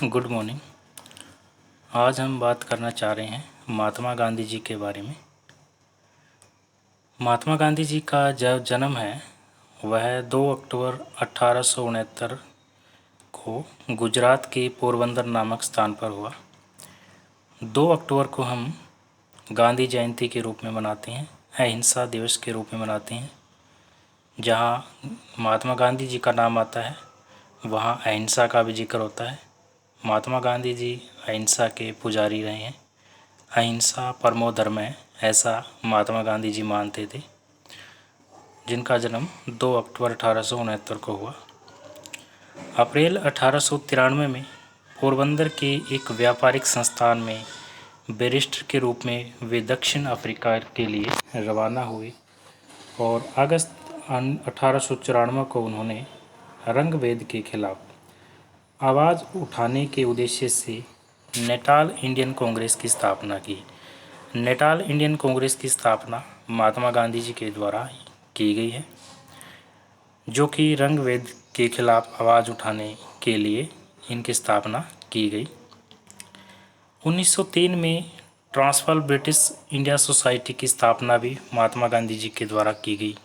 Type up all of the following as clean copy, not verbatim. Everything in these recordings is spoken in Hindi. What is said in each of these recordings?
Good morning. आज हम बात करना चाह रहे हैं महात्मा गांधी जी के बारे में। महात्मा गांधी जी का जो जन्म है वह 2 अक्टूबर 1869 को गुजरात के पोरबंदर नामक स्थान पर हुआ। 2 अक्टूबर को हम गांधी जयंती के रूप में मनाते हैं, अहिंसा दिवस के रूप में मनाते हैं। जहाँ महात्मा गांधी जी का नाम आता है वहाँ अहिंसा का भी जिक्र होता है। महात्मा गांधी जी अहिंसा के पुजारी रहे हैं। अहिंसा परमो धर्म है, ऐसा महात्मा गांधी जी मानते थे, जिनका जन्म 2 अक्टूबर 1869 को हुआ। अप्रैल 1893 में पोरबंदर के एक व्यापारिक संस्थान में बैरिस्टर के रूप में वे दक्षिण अफ्रीका के लिए रवाना हुए और अगस्त 1894 को उन्होंने रंगभेद के खिलाफ आवाज़ उठाने के उद्देश्य से नेटाल इंडियन कांग्रेस की स्थापना की। नेटाल इंडियन कांग्रेस की स्थापना महात्मा गांधी जी के द्वारा की गई है, जो कि रंगभेद के खिलाफ आवाज़ उठाने के लिए इनकी स्थापना की गई। 1903 में ट्रांसवाल ब्रिटिश इंडिया सोसाइटी की स्थापना भी महात्मा गांधी जी के द्वारा की गई।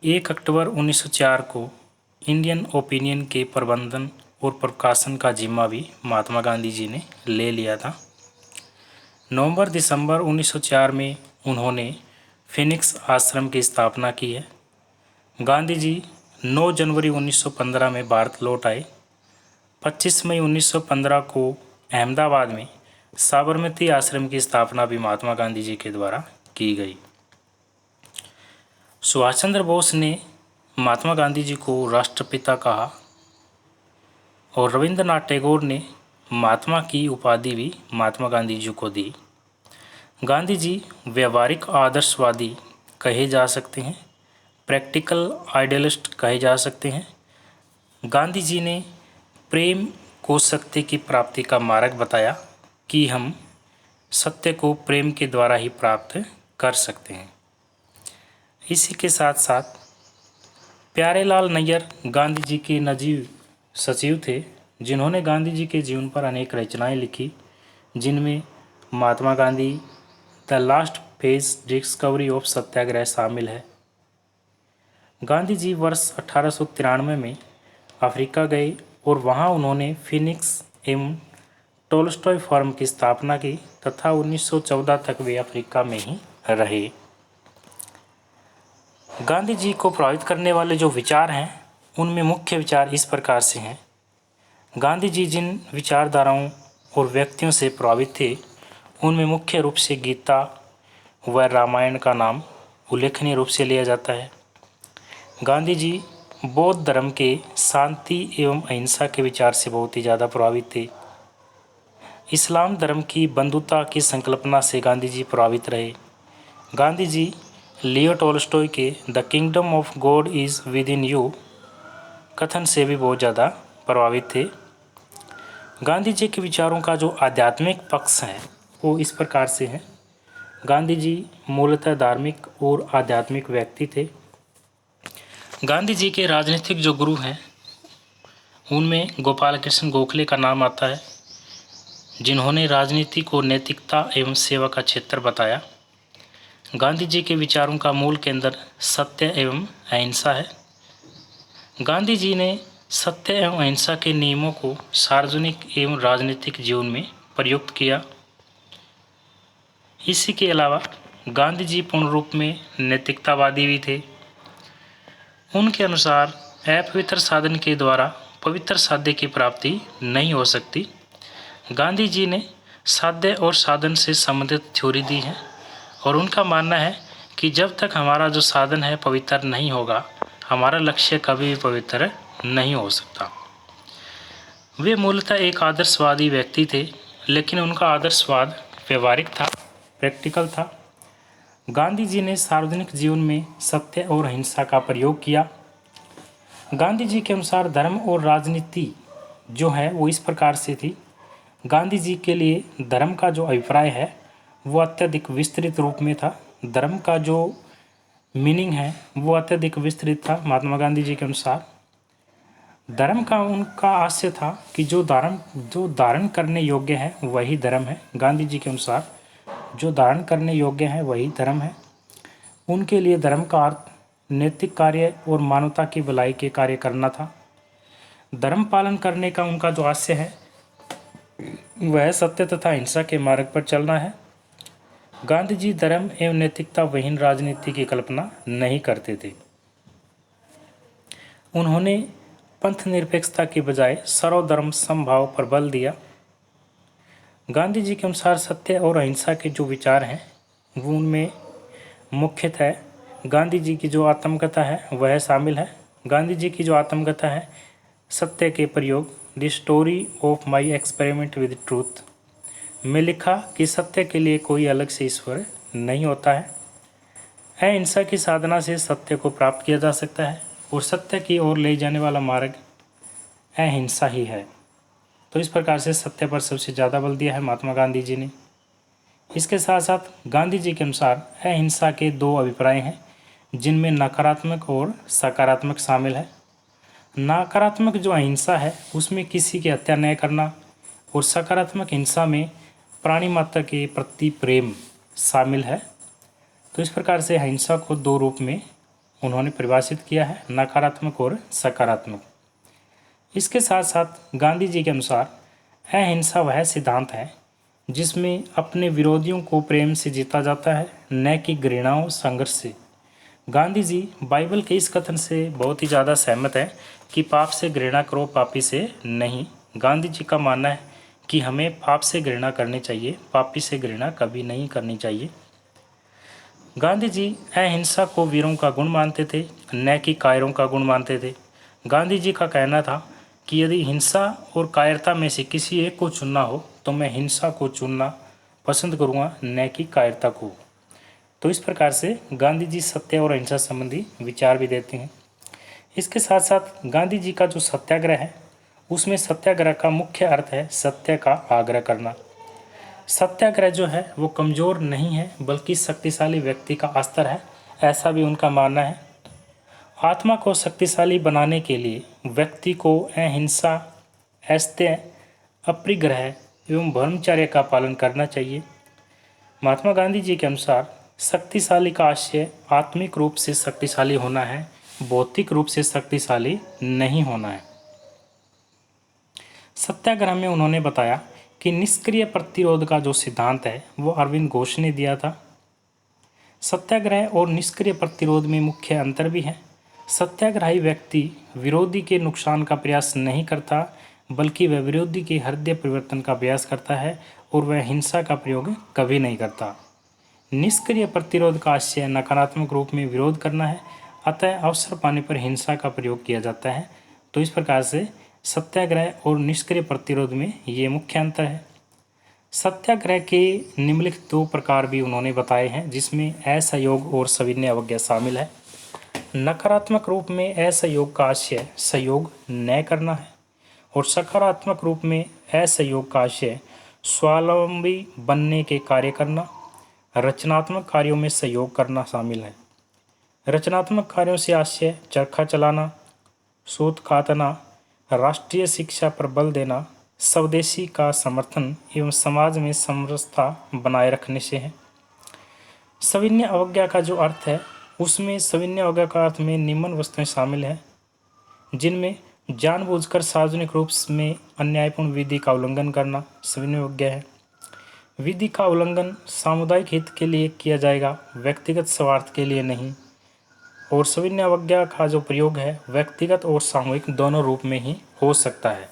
1 अक्टूबर 1904 को इंडियन ओपिनियन के प्रबंधन और प्रकाशन का जिम्मा भी महात्मा गांधी जी ने ले लिया था। नवंबर-दिसंबर 1904 में उन्होंने फिनिक्स आश्रम की स्थापना की है। गांधी जी 9 जनवरी 1915 में भारत लौट आए। 25 मई 1915 को अहमदाबाद में साबरमती आश्रम की स्थापना भी महात्मा गांधी जी के द्वारा की गई। सुभाष चंद्र बोस ने महात्मा गांधी जी को राष्ट्रपिता कहा और रविंद्रनाथ टैगोर ने महात्मा की उपाधि भी महात्मा गांधी जी को दी। गांधी जी व्यवहारिक आदर्शवादी कहे जा सकते हैं, प्रैक्टिकल आइडियलिस्ट कहे जा सकते हैं। गांधी जी ने प्रेम को सत्य की प्राप्ति का मार्ग बताया कि हम सत्य को प्रेम के द्वारा ही प्राप्त कर सकते हैं। इसी के साथ साथ प्यारेलाल नैयर गांधी जी के नजीब सचिव थे, जिन्होंने गांधी जी के जीवन पर अनेक रचनाएं लिखी, जिनमें Mahatma Gandhi the last phase discovery of Satyagraha शामिल है। गांधी जी वर्ष 1893 में अफ्रीका गए और वहां उन्होंने फिनिक्स एवं टोल्स्टॉय फर्म की स्थापना की तथा 1914 तक वे अफ्रीका में ही रहे। गांधी जी को प्रभावित करने वाले जो विचार हैं उनमें मुख्य विचार इस प्रकार से हैं। गांधी जी जिन विचारधाराओं और व्यक्तियों से प्रभावित थे उनमें मुख्य रूप से गीता व रामायण का नाम उल्लेखनीय रूप से लिया जाता है। गांधी जी बौद्ध धर्म के शांति एवं अहिंसा के विचार से बहुत ही ज़्यादा प्रभावित थे। इस्लाम धर्म की बंधुता की संकल्पना से गांधी जी प्रभावित रहे। गांधी जी लियो टोल्स्टॉय के the kingdom of God is with in you कथन से भी बहुत ज़्यादा प्रभावित थे। गांधी जी के विचारों का जो आध्यात्मिक पक्ष है वो इस प्रकार से है। गांधी जी मूलतः धार्मिक और आध्यात्मिक व्यक्ति थे। गांधी जी के राजनीतिक जो गुरु हैं उनमें गोपाल कृष्ण गोखले का नाम आता है, जिन्होंने राजनीति को नैतिकता एवं सेवा का क्षेत्र बताया। गांधी जी के विचारों का मूल केंद्र सत्य एवं अहिंसा है। गांधी जी ने सत्य एवं अहिंसा के नियमों को सार्वजनिक एवं राजनीतिक जीवन में प्रयुक्त किया। इसी के अलावा गांधी जी पूर्ण रूप में नैतिकतावादी भी थे। उनके अनुसार अपवित्र साधन के द्वारा पवित्र साध्य की प्राप्ति नहीं हो सकती। गांधी जी ने साध्य और साधन से संबंधित थ्योरी दी है और उनका मानना है कि जब तक हमारा जो साधन है पवित्र नहीं होगा, हमारा लक्ष्य कभी भी पवित्र नहीं हो सकता। वे मूलतः एक आदर्शवादी व्यक्ति थे, लेकिन उनका आदर्शवाद व्यवहारिक था, प्रैक्टिकल था। गांधी जी ने सार्वजनिक जीवन में सत्य और अहिंसा का प्रयोग किया। गांधी जी के अनुसार धर्म और राजनीति जो है वो इस प्रकार से थी। गांधी जी के लिए धर्म का जो अभिप्राय है वो अत्यधिक विस्तृत रूप में था। धर्म का जो मीनिंग है वो अत्यधिक विस्तृत था महात्मा गांधी जी के अनुसार। धर्म का उनका आशय था कि जो धारण करने योग्य है वही धर्म है। गांधी जी के अनुसार जो धारण करने योग्य है वही धर्म है। उनके लिए धर्म का अर्थ नैतिक कार्य और मानवता की भलाई के कार्य करना था। धर्म पालन करने का उनका जो आशय है वह सत्य तथा हिंसा के मार्ग पर चलना है। गांधी जी धर्म एवं नैतिकता विहीन राजनीति की कल्पना नहीं करते थे। उन्होंने पंथ निरपेक्षता के बजाय सर्वधर्म समभाव पर बल दिया। गांधी जी के अनुसार सत्य और अहिंसा के जो विचार हैं वो उनमें मुख्यतः गांधी जी की जो आत्मकथा है वह शामिल है। गांधी जी की जो आत्मकथा है सत्य के प्रयोग, the story of my experiment with truth में लिखा कि सत्य के लिए कोई अलग से ईश्वर नहीं होता है। अहिंसा की साधना से सत्य को प्राप्त किया जा सकता है और सत्य की ओर ले जाने वाला मार्ग अहिंसा ही है। तो इस प्रकार से सत्य पर सबसे ज़्यादा बल दिया है महात्मा गांधी जी ने। इसके साथ साथ गांधी जी के अनुसार अहिंसा के दो अभिप्राय हैं जिनमें नकारात्मक और सकारात्मक शामिल है। नकारात्मक जो अहिंसा है उसमें किसी की हत्या न करना और सकारात्मक हिंसा में प्राणी मात्र के प्रति प्रेम शामिल है। तो इस प्रकार से अहिंसा को दो रूप में उन्होंने परिभाषित किया है, नकारात्मक और सकारात्मक। इसके साथ साथ गांधी जी के अनुसार अहिंसा वह सिद्धांत है जिसमें अपने विरोधियों को प्रेम से जीता जाता है, न कि घृणा और संघर्ष से। गांधी जी बाइबल के इस कथन से बहुत ही ज़्यादा सहमत है कि पाप से घृणा करो, पापी से नहीं। गांधी जी का मानना है कि हमें पाप से घृणा करनी चाहिए, पापी से घृणा कभी नहीं करनी चाहिए। गांधी जी अहिंसा को वीरों का गुण मानते थे, न कि कायरों का गुण मानते थे। गांधी जी का कहना था कि यदि हिंसा और कायरता में से किसी एक को चुनना हो तो मैं हिंसा को चुनना पसंद करूँगा, न कि कायरता को। तो इस प्रकार से गांधी जी सत्य और अहिंसा संबंधी विचार भी देते हैं। इसके साथ साथ गांधी जी का जो सत्याग्रह है उसमें सत्याग्रह का मुख्य अर्थ है सत्य का आग्रह करना। सत्याग्रह जो है वो कमज़ोर नहीं है बल्कि शक्तिशाली व्यक्ति का अस्त्र है, ऐसा भी उनका मानना है। आत्मा को शक्तिशाली बनाने के लिए व्यक्ति को अहिंसा, अस्तेय, अपरिग्रह एवं ब्रह्मचर्य का पालन करना चाहिए। महात्मा गांधी जी के अनुसार शक्तिशाली का आशय आत्मिक रूप से शक्तिशाली होना है, भौतिक रूप से शक्तिशाली नहीं होना है। सत्याग्रह में उन्होंने बताया कि निष्क्रिय प्रतिरोध का जो सिद्धांत है वो अरविंद घोष ने दिया था। सत्याग्रह और निष्क्रिय प्रतिरोध में मुख्य अंतर भी है। सत्याग्रही व्यक्ति विरोधी के नुकसान का प्रयास नहीं करता बल्कि वह विरोधी के हृदय परिवर्तन का प्रयास करता है और वह हिंसा का प्रयोग कभी नहीं करता। निष्क्रिय प्रतिरोध का आशय नकारात्मक रूप में विरोध करना है, अतः अवसर पाने पर हिंसा का प्रयोग किया जाता है। तो इस प्रकार से सत्याग्रह और निष्क्रिय प्रतिरोध में ये मुख्य अंतर है। सत्याग्रह के निम्नलिखित दो प्रकार भी उन्होंने बताए हैं जिसमें असहयोग और सविनय अवज्ञा शामिल है। नकारात्मक रूप में असहयोग का आशय सहयोग न करना है और सकारात्मक रूप में असहयोग का आशय स्वावलंबी बनने के कार्य करना, रचनात्मक कार्यों में सहयोग करना शामिल है। रचनात्मक कार्यों से आशय चरखा चलाना, शोध खातना, राष्ट्रीय शिक्षा पर बल देना, स्वदेशी का समर्थन एवं समाज में समरसता बनाए रखने से है। सविनय अवज्ञा का जो अर्थ है उसमें सविनय अवज्ञा का अर्थ में निम्न वस्तुएं शामिल हैं जिनमें जानबूझकर सार्वजनिक रूप में अन्यायपूर्ण विधि का उल्लंघन करना सविनय अवज्ञा है। विधि का उल्लंघन सामुदायिक हित के लिए किया जाएगा, व्यक्तिगत स्वार्थ के लिए नहीं। और सविनय अवज्ञा का जो प्रयोग है व्यक्तिगत और सामूहिक दोनों रूप में ही हो सकता है।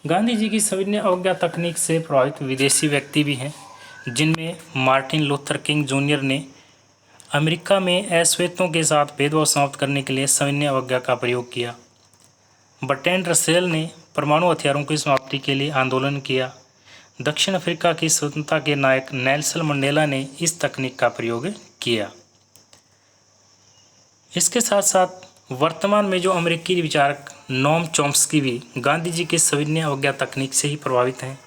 गांधी जी की सविनय अवज्ञा तकनीक से प्रभावित विदेशी व्यक्ति भी हैं जिनमें मार्टिन लूथर किंग जूनियर ने अमेरिका में अश्वेतों के साथ भेदभाव समाप्त करने के लिए सविनय अवज्ञा का प्रयोग किया। बर्ट्रैंड रसेल ने परमाणु हथियारों की समाप्ति के लिए आंदोलन किया। दक्षिण अफ्रीका की स्वतंत्रता के नायक नेल्सन मंडेला ने इस तकनीक का प्रयोग किया। इसके साथ साथ वर्तमान में जो अमेरिकी विचारक नोम चॉम्स्की भी गांधी जी के सविनय अवज्ञा तकनीक से ही प्रभावित हैं।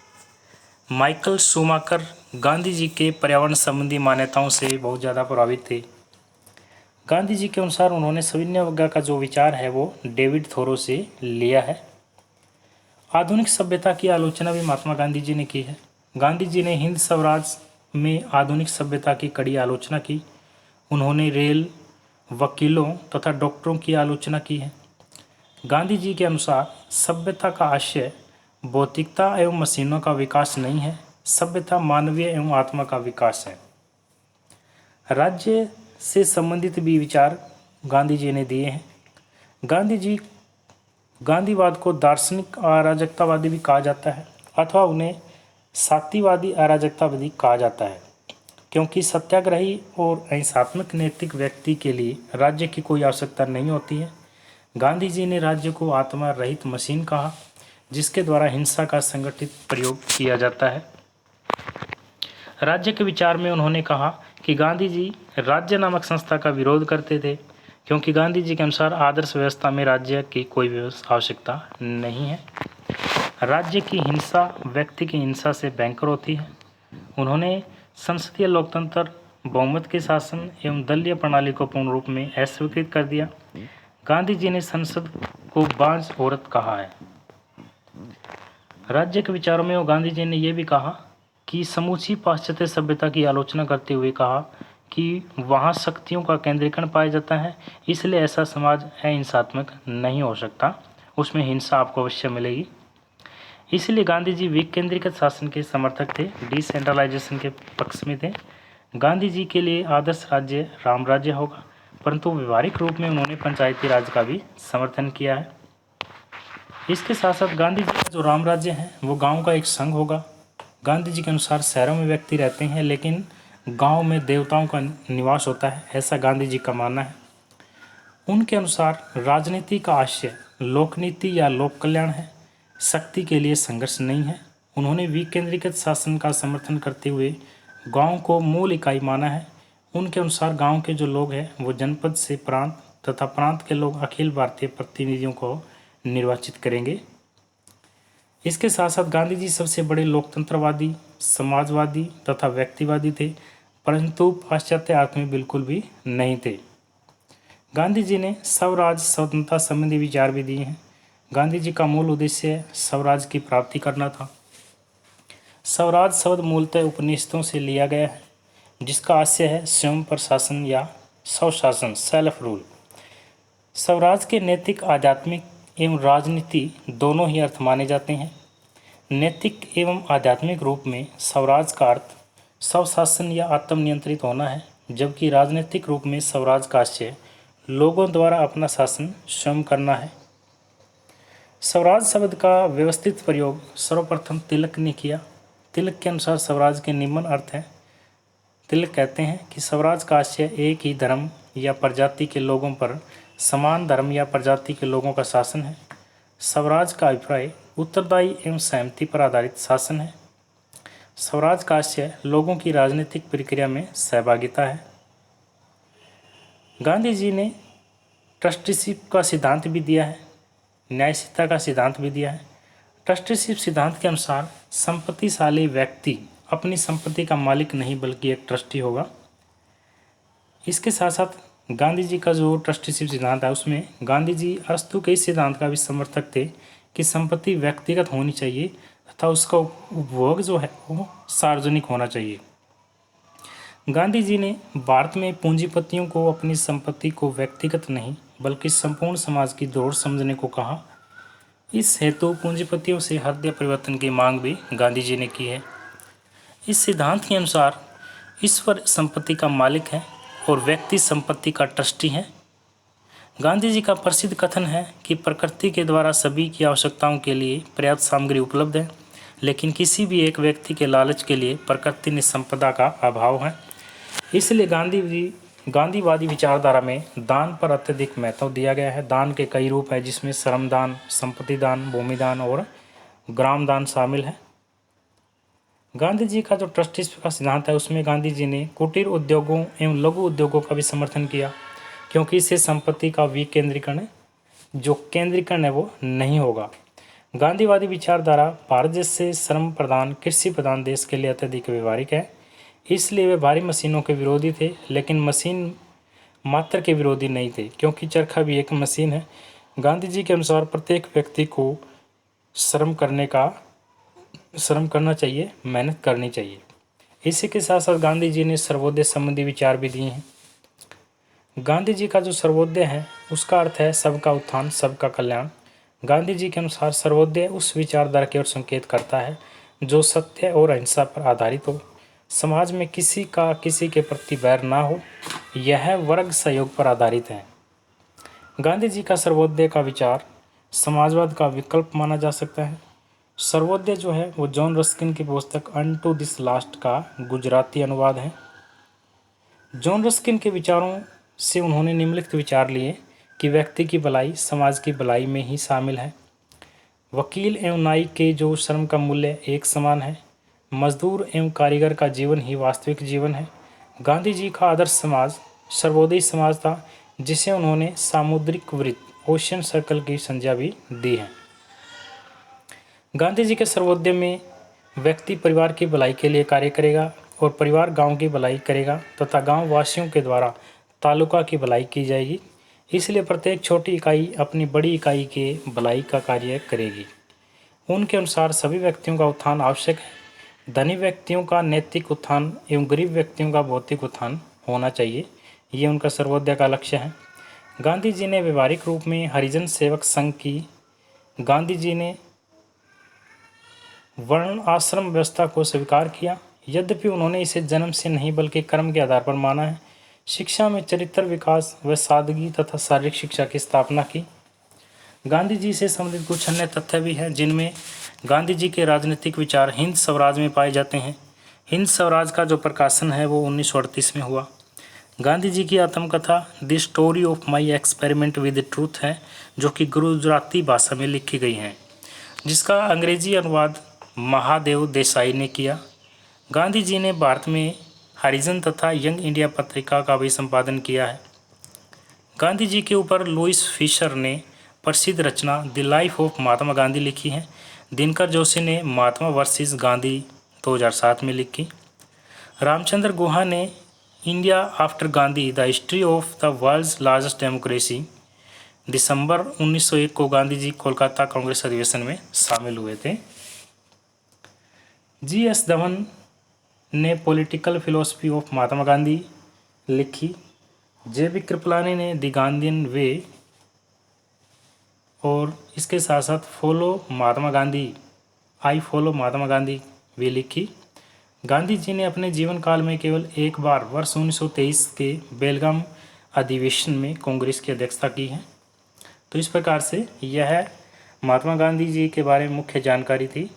माइकल शूमाकर गांधी जी के पर्यावरण संबंधी मान्यताओं से बहुत ज़्यादा प्रभावित थे। गांधी जी के अनुसार उन्होंने सविनय का जो विचार है वो डेविड थोरो से लिया है। आधुनिक सभ्यता की आलोचना भी महात्मा गांधी जी ने की है। गांधी जी ने हिंद स्वराज में आधुनिक सभ्यता की कड़ी आलोचना की। उन्होंने रेल, वकीलों तथा डॉक्टरों की आलोचना की है। गांधी जी के अनुसार सभ्यता का आशय भौतिकता एवं मशीनों का विकास नहीं है, सभ्यता मानवीय एवं आत्मा का विकास है। राज्य से संबंधित भी विचार गांधी जी ने दिए हैं। गांधी जी गांधीवाद को दार्शनिक अराजकतावादी भी कहा जाता है अथवा उन्हें सात्यवादी अराजकतावादी कहा जाता है, क्योंकि सत्याग्रही और अहिंसात्मक नैतिक व्यक्ति के लिए राज्य की कोई आवश्यकता नहीं होती है। गांधी जी ने राज्य को आत्मा रहित मशीन कहा, जिसके द्वारा हिंसा का संगठित प्रयोग किया जाता है। राज्य के विचार में उन्होंने कहा कि गांधी जी राज्य नामक संस्था का विरोध करते थे, क्योंकि गांधी जी के अनुसार आदर्श व्यवस्था में राज्य की कोई आवश्यकता नहीं है। राज्य की हिंसा व्यक्ति की हिंसा से भयंकर होती है। उन्होंने संसदीय लोकतंत्र, बहुमत के शासन एवं दलीय प्रणाली को पूर्ण रूप में अस्वीकृत कर दिया। गांधी जी ने संसद को बांझ औरत कहा है। राज्य के विचारों में गांधी जी ने यह भी कहा कि समूची पाश्चात्य सभ्यता की आलोचना करते हुए कहा कि वहाँ शक्तियों का केंद्रीकरण पाया जाता है, इसलिए ऐसा समाज अहिंसात्मक नहीं हो सकता, उसमें हिंसा आपको अवश्य मिलेगी। इसलिए गांधी जी विकेंद्रीकृत शासन के समर्थक थे, डिसेंट्रलाइजेशन के पक्ष में थे। गांधी जी के लिए आदर्श राज्य राम राज्य होगा, परंतु व्यवहारिक रूप में उन्होंने पंचायती राज का भी समर्थन किया है। इसके साथ साथ गांधी जी का जो राम राज्य है वो गांव का एक संघ होगा। गांधी जी के अनुसार शहरों में व्यक्ति रहते हैं, लेकिन गांव में देवताओं का निवास होता है, ऐसा गांधी जी का मानना है। उनके अनुसार राजनीति का आशय लोकनीति या लोक कल्याण है, शक्ति के लिए संघर्ष नहीं है। उन्होंने विकेंद्रीकृत शासन का समर्थन करते हुए गांव को मूल इकाई माना है। उनके अनुसार गांव के जो लोग हैं वो जनपद से प्रांत तथा प्रांत के लोग अखिल भारतीय प्रतिनिधियों को निर्वाचित करेंगे। इसके साथ साथ गांधी जी सबसे बड़े लोकतंत्रवादी, समाजवादी तथा व्यक्तिवादी थे, परंतु पाश्चात्य अर्थ में बिल्कुल भी नहीं थे। गांधी जी ने स्वराज स्वतंत्रता संबंधी विचार भी दिए हैं। गांधी जी का मूल उद्देश्य स्वराज की प्राप्ति करना था। स्वराज शब्द मूलतः उपनिषदों से लिया गया है, जिसका आशय है स्वयं प्रशासन या स्वशासन, सेल्फ रूल। स्वराज के नैतिक, आध्यात्मिक एवं राजनीति दोनों ही अर्थ माने जाते हैं। नैतिक एवं आध्यात्मिक रूप में स्वराज का अर्थ स्वशासन या आत्मनियंत्रित होना है, जबकि राजनीतिक रूप में स्वराज का आशय लोगों द्वारा अपना शासन स्वयं करना है। स्वराज शब्द का व्यवस्थित प्रयोग सर्वप्रथम तिलक ने किया। तिलक के अनुसार स्वराज के निम्न अर्थ हैं। तिलक कहते हैं कि स्वराज का आशय एक ही धर्म या प्रजाति के लोगों पर समान धर्म या प्रजाति के लोगों का शासन है। स्वराज का अभिप्राय उत्तरदायी एवं सहमति पर आधारित शासन है। स्वराज का आशय लोगों की राजनीतिक प्रक्रिया में सहभागिता है। गांधी जी ने ट्रस्टीशिप का सिद्धांत भी दिया है, न्यायशीलता का सिद्धांत भी दिया है। ट्रस्टीशिप सिद्धांत के अनुसार संपत्तिशाली व्यक्ति अपनी संपत्ति का मालिक नहीं बल्कि एक ट्रस्टी होगा। इसके साथ साथ गांधी जी का जो ट्रस्टीशिप सिद्धांत है उसमें गांधी जी अरस्तू के इस सिद्धांत का भी समर्थक थे कि संपत्ति व्यक्तिगत होनी चाहिए तथा उसका उपभोग जो है वो सार्वजनिक होना चाहिए। गांधी जी ने भारत में पूंजीपतियों को अपनी संपत्ति को व्यक्तिगत नहीं बल्कि संपूर्ण समाज की दौड़ समझने को कहा। इस हेतु पूंजीपतियों से हृदय परिवर्तन की मांग भी गांधी जी ने की है। इस सिद्धांत के अनुसार ईश्वर संपत्ति का मालिक है और व्यक्ति संपत्ति का ट्रस्टी है। गांधी जी का प्रसिद्ध कथन है कि प्रकृति के द्वारा सभी की आवश्यकताओं के लिए पर्याप्त सामग्री उपलब्ध है, लेकिन किसी भी एक व्यक्ति के लालच के लिए प्रकृति में संपदा का अभाव है। इसलिए गांधीवादी विचारधारा में दान पर अत्यधिक महत्व दिया गया है। दान के कई रूप हैं, जिसमें श्रम दान, संपत्ति दान, भूमि दान और ग्राम दान शामिल है। गांधी जी का जो ट्रस्टीशिप का सिद्धांत है उसमें गांधी जी ने कुटीर उद्योगों एवं लघु उद्योगों का भी समर्थन किया, क्योंकि इससे संपत्ति का विकेंद्रीकरण, जो केंद्रीकरण है वो नहीं होगा। गांधीवादी विचारधारा भारत जैसे श्रम प्रधान, कृषि प्रधान देश के लिए अत्यधिक व्यवहारिक है, इसलिए वे भारी मशीनों के विरोधी थे। लेकिन मात्र के विरोधी नहीं थे, क्योंकि चरखा भी एक मशीन है। गांधी जी के अनुसार प्रत्येक व्यक्ति को श्रम करना चाहिए, मेहनत करनी चाहिए। इसी के साथ साथ गांधी जी ने सर्वोदय संबंधी विचार भी दिए हैं। गांधी जी का जो सर्वोदय है उसका अर्थ है सबका उत्थान, सबका कल्याण। गांधी जी के अनुसार सर्वोदय उस विचारधारा की ओर संकेत करता है जो सत्य और अहिंसा पर आधारित हो, समाज में किसी का किसी के प्रति बैर ना हो, यह वर्ग सहयोग पर आधारित है। गांधी जी का सर्वोदय का विचार समाजवाद का विकल्प माना जा सकता है। सर्वोदय जो है वो जॉन रस्किन की पुस्तक अनटू दिस लास्ट का गुजराती अनुवाद है। जॉन रस्किन के विचारों से उन्होंने निम्नलिखित विचार लिए कि व्यक्ति की भलाई समाज की भलाई में ही शामिल है। वकील एवं नाई के जो श्रम का मूल्य एक समान है। मजदूर एवं कारीगर का जीवन ही वास्तविक जीवन है। गांधी जी का आदर्श समाज सर्वोदय समाज था, जिसे उन्होंने सामुद्रिक वृत्त ओशियन सर्कल की संज्ञा भी दी है। गांधी जी के सर्वोदय में व्यक्ति परिवार की भलाई के लिए कार्य करेगा और परिवार गांव की भलाई करेगा तथा गांव वासियों के द्वारा तालुका की भलाई की जाएगी। इसलिए प्रत्येक छोटी इकाई अपनी बड़ी इकाई के भलाई का कार्य करेगी। उनके अनुसार सभी व्यक्तियों का उत्थान आवश्यक है। धनी व्यक्तियों का नैतिक उत्थान एवं गरीब व्यक्तियों का भौतिक उत्थान होना चाहिए, ये उनका सर्वोदय का लक्ष्य है। गांधी जी ने व्यवहारिक रूप में हरिजन सेवक संघ की गांधी जी ने वर्ण आश्रम व्यवस्था को स्वीकार किया, यद्यपि उन्होंने इसे जन्म से नहीं बल्कि कर्म के आधार पर माना है। शिक्षा में चरित्र विकास व सादगी तथा शारीरिक शिक्षा की स्थापना की। गांधी जी से संबंधित कुछ अन्य तथ्य भी हैं जिनमें गांधी जी के राजनीतिक विचार हिंद स्वराज में पाए जाते हैं। हिंद स्वराज का जो प्रकाशन है वो 1938 में हुआ। गांधी जी की आत्मकथा the story of my experiment with truth है, जो कि गुजराती भाषा में लिखी गई है, जिसका अंग्रेजी अनुवाद महादेव देसाई ने किया। गांधी जी ने भारत में हरिजन तथा यंग इंडिया पत्रिका का भी संपादन किया है। गांधी जी के ऊपर लुईस फिशर ने प्रसिद्ध रचना the life of Mahatma Gandhi लिखी है। दिनकर जोशी ने महात्मा वर्सेस गांधी 2007 में लिखी। रामचंद्र गुहा ने India after Gandhi the history of the world's largest democracy दिसंबर 1901 को गांधी जी कोलकाता कांग्रेस अधिवेशन में शामिल हुए थे। जी.एस. धवन ने political philosophy of Mahatma Gandhi लिखी। जे.बी. कृपलानी ने द गांधीयन वे और इसके साथ साथ आई फॉलो महात्मा गांधी भी लिखी। गांधी जी ने अपने जीवन काल में केवल एक बार वर्ष 1923 के बेलगाम अधिवेशन में कांग्रेस की अध्यक्षता की है। तो इस प्रकार से यह महात्मा गांधी जी के बारे में मुख्य जानकारी थी।